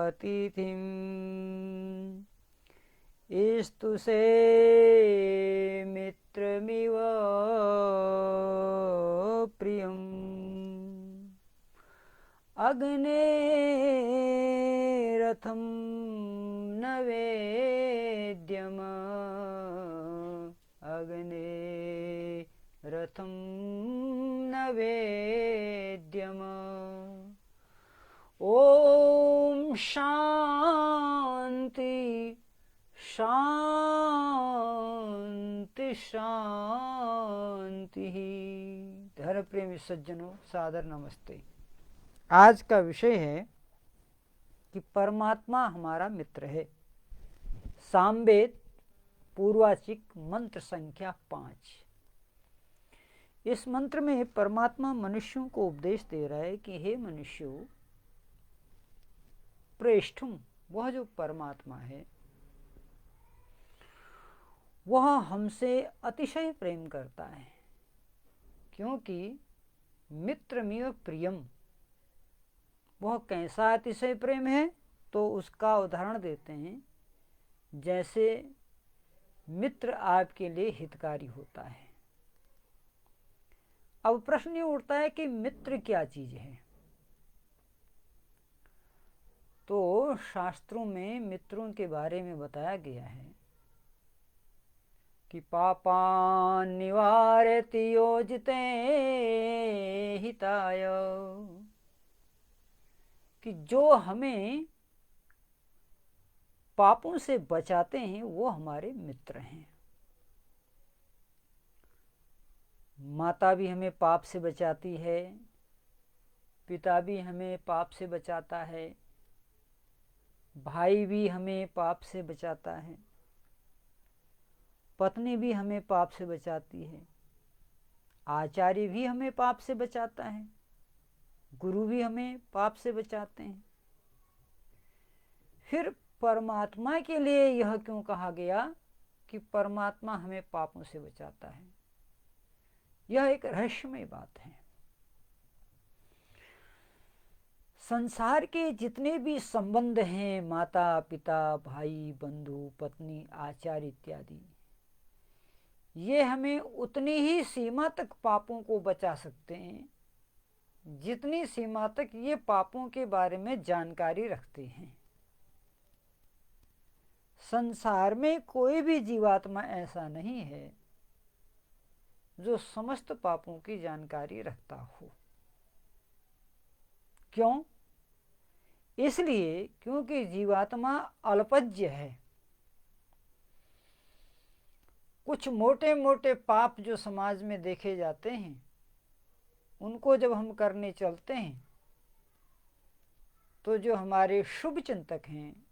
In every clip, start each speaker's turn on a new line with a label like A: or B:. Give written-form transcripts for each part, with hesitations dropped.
A: अतिथिम् स्तुषे मित्रमिव प्रियम् अग्नेरथं न वेद्यम् अग्नेरथं न वेद्यम्। ओम शांति शांति शांति। धर्म प्रेमी सज्जनों, सादर नमस्ते। आज का विषय है कि परमात्मा हमारा मित्र है। सामवेद पूर्वाचिक मंत्र संख्या 5। इस मंत्र में परमात्मा मनुष्यों को उपदेश दे रहा है कि हे मनुष्यों, प्रेष्ठुम, वह जो परमात्मा है वह हमसे अतिशय प्रेम करता है, क्योंकि मित्रमिव प्रियम। वह कैसा अतिशय प्रेम है, तो उसका उदाहरण देते हैं। जैसे मित्र आपके लिए हितकारी होता है। अब प्रश्न ये उठता है कि मित्र क्या चीज है। तो शास्त्रों में मित्रों के बारे में बताया गया है कि पापान निवारति योजिते हिताय, कि जो हमें पापों से बचाते हैं वो हमारे मित्र हैं। माता भी हमें पाप से बचाती है, पिता भी हमें पाप से बचाता है, भाई भी हमें पाप से बचाता है, पत्नी भी हमें पाप से बचाती है, आचार्य भी हमें पाप से बचाता है, गुरु भी हमें पाप से बचाते हैं। फिर परमात्मा के लिए यह क्यों कहा गया कि परमात्मा हमें पापों से बचाता है? यह एक रहस्यमय बात है। संसार के जितने भी संबंध हैं, माता पिता, भाई बंधु, पत्नी, आचार्य इत्यादि, ये हमें उतनी ही सीमा तक पापों को बचा सकते हैं जितनी सीमा तक ये पापों के बारे में जानकारी रखते हैं। संसार में कोई भी जीवात्मा ऐसा नहीं है जो समस्त पापों की जानकारी रखता हो। क्यों? इसलिए क्योंकि जीवात्मा अल्पज्य है। कुछ मोटे मोटे पाप जो समाज में देखे जाते हैं, उनको जब हम करने चलते हैं तो जो हमारे शुभ चिंतक हैं,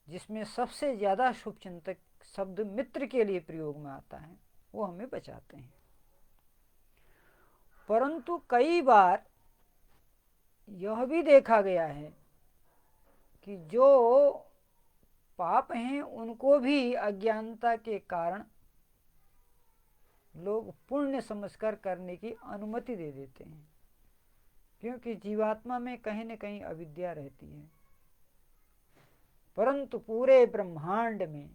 A: जिसमें सबसे ज़्यादा शुभ चिंतक शब्द मित्र के लिए प्रयोग में आता है, वो हमें बचाते हैं। परंतु कई बार यह भी देखा गया है कि जो पाप हैं उनको भी अज्ञानता के कारण लोग पुण्य समझकर करने की अनुमति दे देते हैं, क्योंकि जीवात्मा में कहीं न कहीं अविद्या रहती है। परंतु पूरे ब्रह्मांड में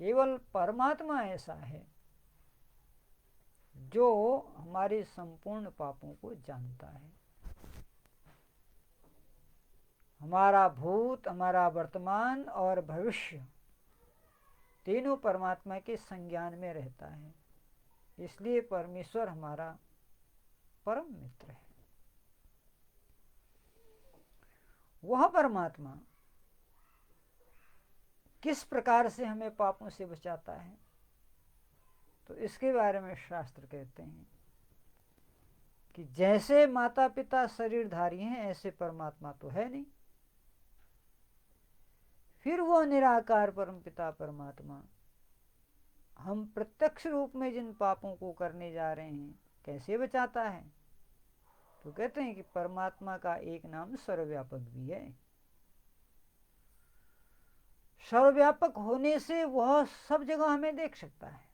A: केवल परमात्मा ऐसा है जो हमारे संपूर्ण पापों को जानता है। हमारा भूत, हमारा वर्तमान और भविष्य तीनों परमात्मा के संज्ञान में रहता है। इसलिए परमेश्वर हमारा परम मित्र है। वह परमात्मा किस प्रकार से हमें पापों से बचाता है, तो इसके बारे में शास्त्र कहते हैं कि जैसे माता पिता शरीरधारी हैं, ऐसे परमात्मा तो है नहीं। फिर वो निराकार परम पिता परमात्मा हम प्रत्यक्ष रूप में जिन पापों को करने जा रहे हैं कैसे बचाता है? तो कहते हैं कि परमात्मा का एक नाम सर्वव्यापक भी है। सर्वव्यापक होने से वह सब जगह हमें देख सकता है।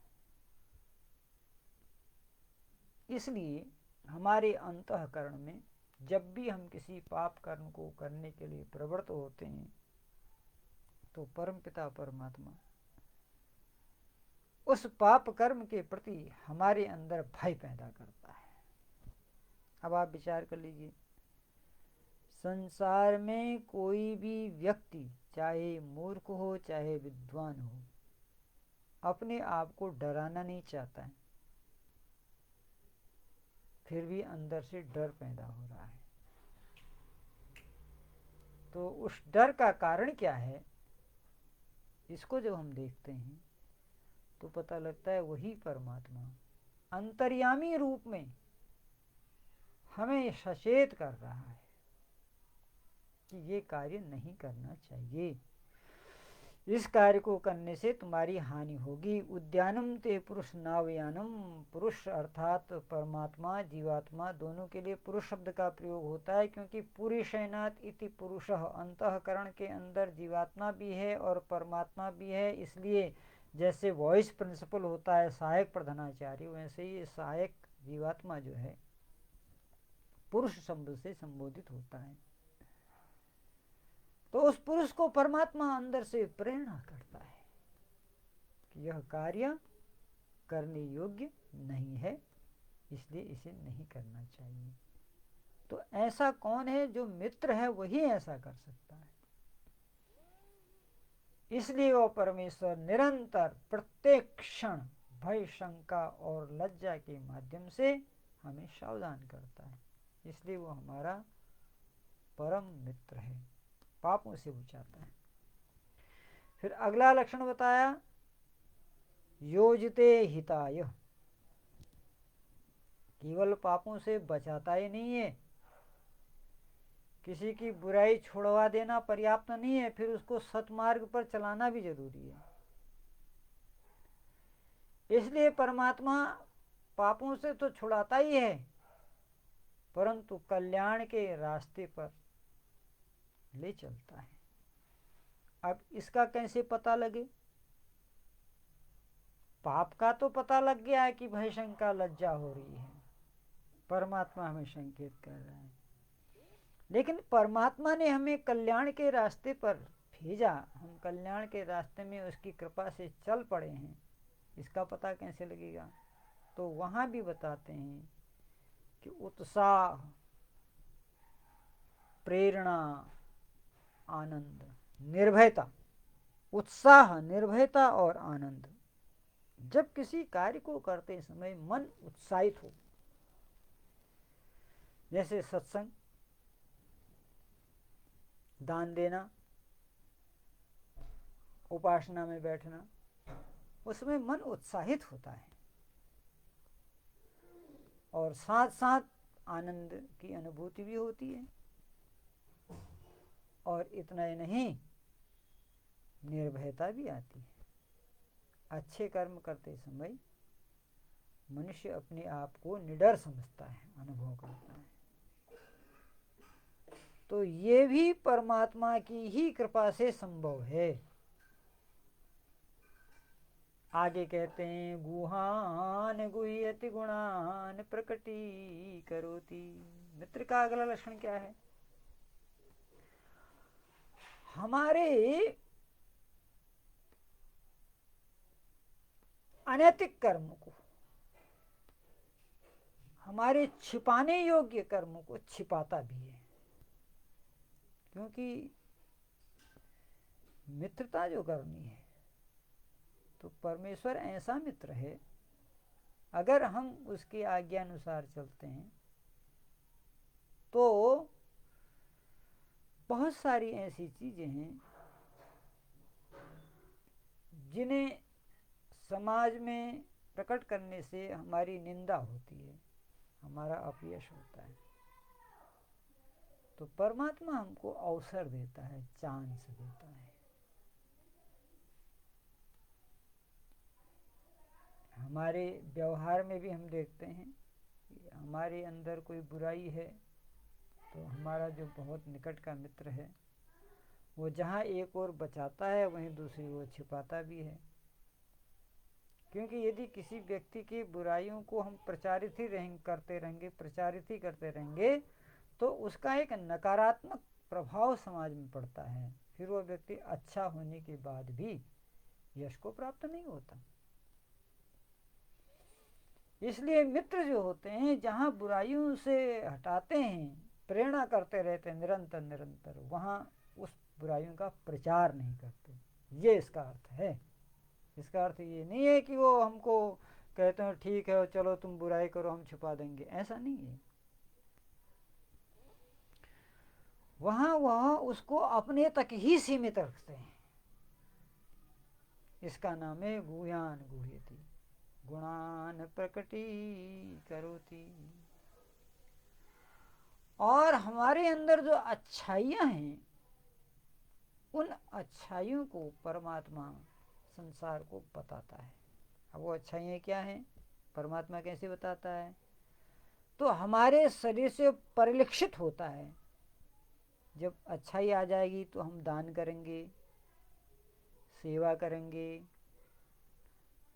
A: इसलिए हमारे अंतःकरण में जब भी हम किसी पाप कर्म को करने के लिए प्रवृत्त होते हैं तो परमपिता परमात्मा उस पाप कर्म के प्रति हमारे अंदर भय पैदा करता है। अब आप विचार कर लीजिए, संसार में कोई भी व्यक्ति चाहे मूर्ख हो चाहे विद्वान हो अपने आप को डराना नहीं चाहता है, फिर भी अंदर से डर पैदा हो रहा है। तो उस डर का कारण क्या है, इसको जब हम देखते हैं तो पता लगता है वही परमात्मा अंतर्यामी रूप में हमें सचेत कर रहा है कि ये कार्य नहीं करना चाहिए, इस कार्य को करने से तुम्हारी हानि होगी। उद्यानम ते पुरुष नावयानम, पुरुष अर्थात परमात्मा जीवात्मा दोनों के लिए पुरुष शब्द का प्रयोग होता है, क्योंकि पुरुषैनात इति पुरुषः, अंतःकरण के अंदर जीवात्मा भी है और परमात्मा भी है। इसलिए जैसे वॉइस प्रिंसिपल होता है सहायक प्रधानाचार्य, वैसे ही सहायक जीवात्मा जो है पुरुष शब्द से संबोधित होता है। तो उस पुरुष को परमात्मा अंदर से प्रेरणा करता है कि यह कार्य करने योग्य नहीं है, इसलिए इसे नहीं करना चाहिए। तो ऐसा कौन है, जो मित्र है वही ऐसा कर सकता है। इसलिए वो परमेश्वर निरंतर प्रत्येक क्षण भय शंका और लज्जा के माध्यम से हमें सावधान करता है, इसलिए वो हमारा परम मित्र है, पापों से बचाता है। फिर अगला लक्षण बताया, योजते हिताय, केवल पापों से बचाता ही नहीं है, किसी की बुराई छुड़वा देना पर्याप्त नहीं है, फिर उसको सतमार्ग पर चलाना भी जरूरी है। इसलिए परमात्मा पापों से तो छुड़ाता ही है, परंतु कल्याण के रास्ते पर ले चलता है। अब इसका कैसे पता लगे? पाप का तो पता लग गया है कि भय शंका लज्जा हो रही है, परमात्मा हमें संकेत कर रहा है, लेकिन परमात्मा ने हमें कल्याण के रास्ते पर भेजा, हम कल्याण के रास्ते में उसकी कृपा से चल पड़े हैं, इसका पता कैसे लगेगा? तो वहां भी बताते हैं कि उत्साह, प्रेरणा, आनंद, निर्भयता, उत्साह, निर्भयता और आनंद। जब किसी कार्य को करते समय मन उत्साहित हो, जैसे सत्संग, दान देना, उपासना में बैठना, उसमें मन उत्साहित होता है और साथ साथ आनंद की अनुभूति भी होती है। और इतना ही नहीं, निर्भयता भी आती है। अच्छे कर्म करते समय मनुष्य अपने आप को निडर समझता है, अनुभव करता है। तो ये भी परमात्मा की ही कृपा से संभव है। आगे कहते हैं, गुहान गुह्यति गुणान प्रकटी करोति। मित्र का अगला लक्षण क्या है? हमारे अनैतिक कर्म को, हमारे छिपाने योग्य कर्मों को छिपाता भी है, क्योंकि मित्रता जो करनी है तो परमेश्वर ऐसा मित्र है, अगर हम उसकी आज्ञा अनुसार चलते हैं तो बहुत सारी ऐसी चीजें हैं जिन्हें समाज में प्रकट करने से हमारी निंदा होती है, हमारा अपयश होता है। तो परमात्मा हमको अवसर देता है, चांस देता है। हमारे व्यवहार में भी हम देखते हैं कि हमारे अंदर कोई बुराई है तो हमारा जो बहुत निकट का मित्र है वो जहाँ एक ओर बचाता है वहीं दूसरी ओर छिपाता भी है। क्योंकि यदि किसी व्यक्ति की बुराइयों को हम प्रचारित ही करते रहेंगे तो उसका एक नकारात्मक प्रभाव समाज में पड़ता है। फिर वो व्यक्ति अच्छा होने के बाद भी यश को प्राप्त नहीं होता। इसलिए मित्र जो होते हैं, जहाँ बुराइयों से हटाते हैं, प्रेरणा करते रहते हैं निरंतर निरंतर, वहाँ उस बुराइयों का प्रचार नहीं करते। ये इसका अर्थ है। इसका अर्थ ये नहीं है कि वो हमको कहते हैं ठीक है चलो तुम बुराई करो हम छुपा देंगे, ऐसा नहीं है। वहाँ वह उसको अपने तक ही सीमित रखते हैं। इसका नाम है गुह्यान गुह्यति, गुणान प्रकटी करोति। और हमारे अंदर जो अच्छाइयाँ हैं, उन अच्छाइयों को परमात्मा संसार को बताता है। अब वो अच्छाइयाँ क्या हैं, परमात्मा कैसे बताता है? तो हमारे शरीर से परिलक्षित होता है। जब अच्छाई आ जाएगी तो हम दान करेंगे, सेवा करेंगे,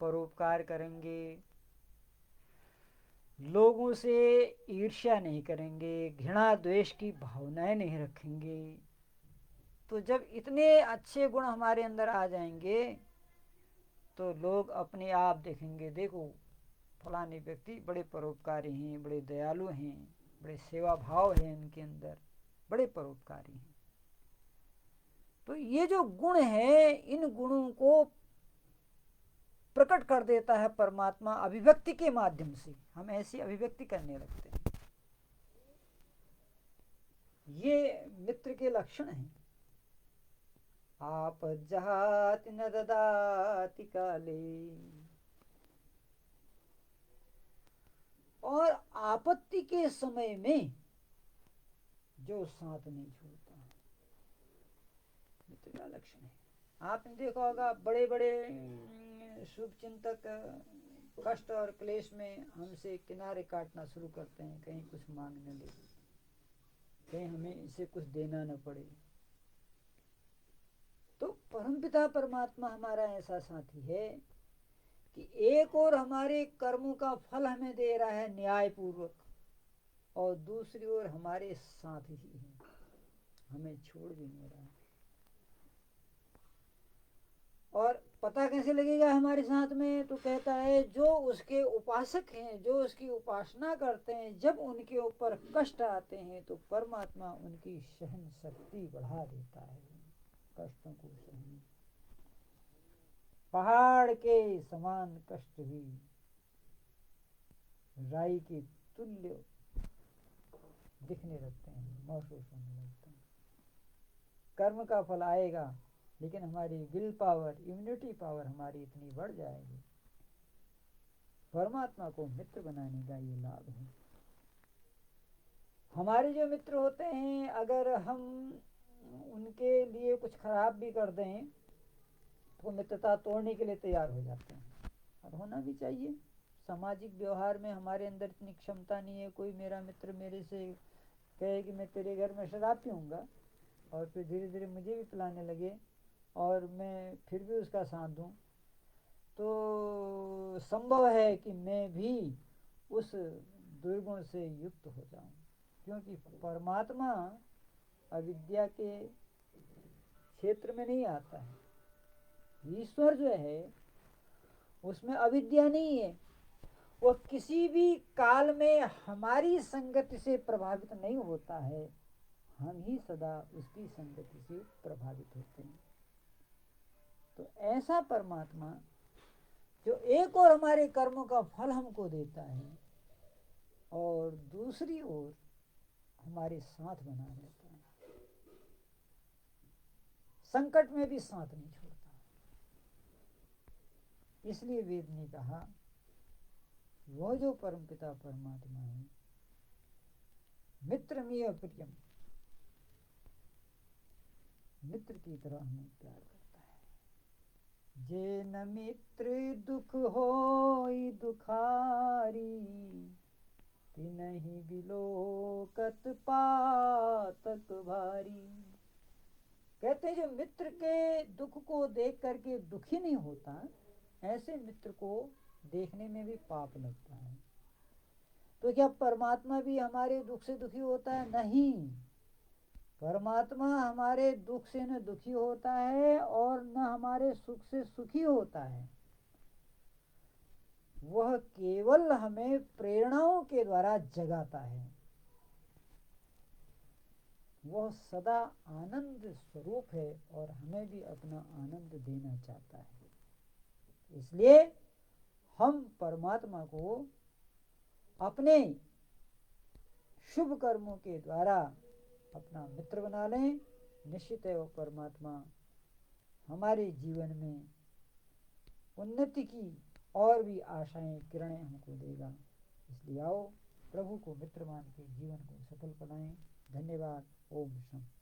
A: परोपकार करेंगे, लोगों से ईर्ष्या नहीं करेंगे, घृणा द्वेष की भावनाएं नहीं रखेंगे। तो जब इतने अच्छे गुण हमारे अंदर आ जाएंगे तो लोग अपने आप देखेंगे, देखो फलाने व्यक्ति बड़े परोपकारी हैं, बड़े दयालु हैं, बड़े सेवा भाव है इनके अंदर, बड़े परोपकारी हैं। तो ये जो गुण है, इन गुणों को प्रकट कर देता है परमात्मा अभिव्यक्ति के माध्यम से। हम ऐसी अभिव्यक्ति करने लगते हैं। ये मित्र के लक्षण हैं। आप जहाति न ददाति काले, और आपत्ति के समय में जो साथ नहीं छोड़ता, मित्र का लक्षण है। आपने देखा होगा बड़े बड़े शुभ चिंतक कष्ट और क्लेश में हमसे किनारे काटना शुरू करते हैं, कहीं कुछ मांगने लगे, कहीं हमें इसे कुछ देना न पड़े। तो परमपिता परमात्मा हमारा ऐसा साथी है कि एक और हमारे कर्मों का फल हमें दे रहा है न्याय पूर्वक, और दूसरी ओर हमारे साथ ही है, हमें छोड़ भी नहीं रहा है। और पता कैसे लगेगा हमारे साथ में? तो कहता है जो उसके उपासक हैं, जो उसकी उपासना करते हैं, जब उनके ऊपर कष्ट आते हैं तो परमात्मा उनकी सहन शक्ति बढ़ा देता है, कष्टों को सहन। पहाड़ के समान कष्ट भी राई के तुल्य दिखने लगते हैं, महसूस होने लगते हैं। कर्म का फल आएगा, लेकिन हमारी विल पावर, इम्यूनिटी पावर हमारी इतनी बढ़ जाएगी। परमात्मा को मित्र बनाने का ये लाभ है। हमारे जो मित्र होते हैं, अगर हम उनके लिए कुछ खराब भी कर दें तो मित्रता तोड़ने के लिए तैयार हो जाते हैं, और होना भी चाहिए। सामाजिक व्यवहार में हमारे अंदर इतनी क्षमता नहीं है। कोई मेरा मित्र मेरे से कहे कि मैं तेरे घर में शराब पीऊँगा, और फिर धीरे धीरे मुझे भी पिलाने लगे और मैं फिर भी उसका साथ दूं, तो संभव है कि मैं भी उस दुर्गुण से युक्त हो जाऊं। क्योंकि परमात्मा अविद्या के क्षेत्र में नहीं आता है। ईश्वर जो है उसमें अविद्या नहीं है। वो किसी भी काल में हमारी संगति से प्रभावित नहीं होता है, हम ही सदा उसकी संगति से प्रभावित होते हैं। तो ऐसा परमात्मा जो एक और हमारे कर्मों का फल हमको देता है, और दूसरी ओर हमारे साथ बना रहता है, संकट में भी साथ नहीं छोड़ता। इसलिए वेद ने कहा वह जो परमपिता परमात्मा है, मित्रमेव प्रियम, मित्र की तरह हमें प्यार करता है। जे न मित्र दुख होई दुखारी, तिनहि बिलोकत पातक भारी। कहते हैं जो मित्र के दुख को देख करके दुखी नहीं होता, ऐसे मित्र को देखने में भी पाप लगता है। तो क्या परमात्मा भी हमारे दुख से दुखी होता है? नहीं, परमात्मा हमारे दुख से न दुखी होता है और न हमारे सुख से सुखी होता है। वह केवल हमें प्रेरणाओं के द्वारा जगाता है। वह सदा आनंद स्वरूप है और हमें भी अपना आनंद देना चाहता है। इसलिए हम परमात्मा को अपने शुभ कर्मों के द्वारा अपना मित्र बना लें। निश्चित है वो परमात्मा हमारे जीवन में उन्नति की और भी आशाएं किरणें हमको देगा। इसलिए आओ प्रभु को मित्र मान के जीवन को सफल बनाएं। धन्यवाद। ओम शांति।